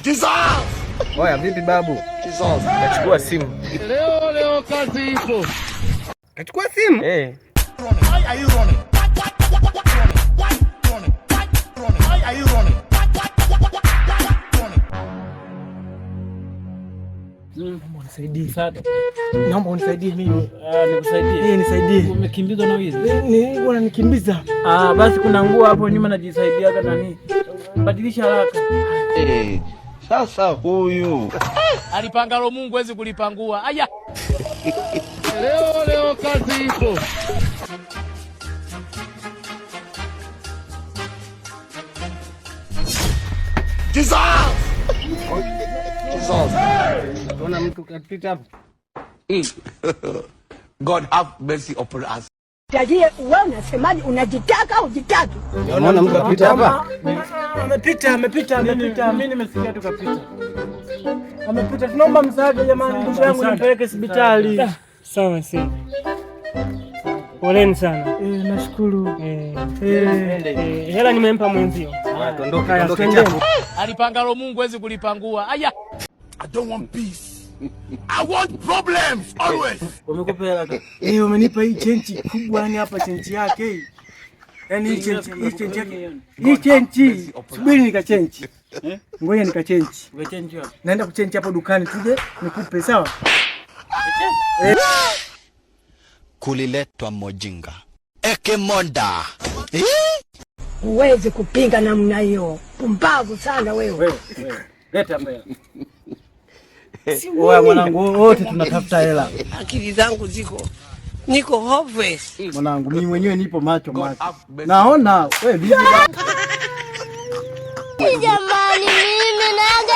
Jesus! Oya, vipi babu? Jesus. Kachukua simu. Leo kazi ipo. Kachukua simu? Eh. Why are you running? Why running? Why are you running? Naomba unisaidie sana. Naomba unisaidie mimi. Nikusaidie. Nisaidie. Umekimbizwa na wizi? Ni bwana nikimbiza. Basi kuna nguo hapo nyuma najisaidia hata nani. Badilisha haraka. Sasa huyu Alipangalo Mungu hawezi kulipangua. Aya. Leo kazi ipo. Jesus! Jesus. Tuona mtu kapita hapo. God have mercy upon us. Tajie, wewe unasemaje? Unajitaka au jitaki? Unaona mtu kapita hapa? Amepita. Mimi nimesikia tu kapita. Amepita. Tunaomba msaada jamani, ndugu yangu nipeleke hospitali. Sawa sawa. Poleni sana. Nashukuru. Hela nimempa mwenzio. Tuondoke chapo. Alipangalo Mungu hawezi kulipangua. Aya. I don't want peace. I want problems always. Umekupa hela tu. Umenipa hii chenchi kubwa yani hapa chenchi yake hii. Yaani hii chenchi yake. Hii chenchi. Subiri nikachenchi. Ngoja nikachenchi. Umechange wapi? Naenda kuchenchi hapo dukani tuje nikupe sawa? Kuliletwa mojinga. Ekemonda. Huwezi kupinga namna hiyo. Pumbavu sana wewe. Leta hela. Oya mwanangu, wote tunatafuta hela. Akili zangu niko hopeless. Mwanangu mimi mwenyewe nipo macho. Naona wewe bibi. Jamani mimi na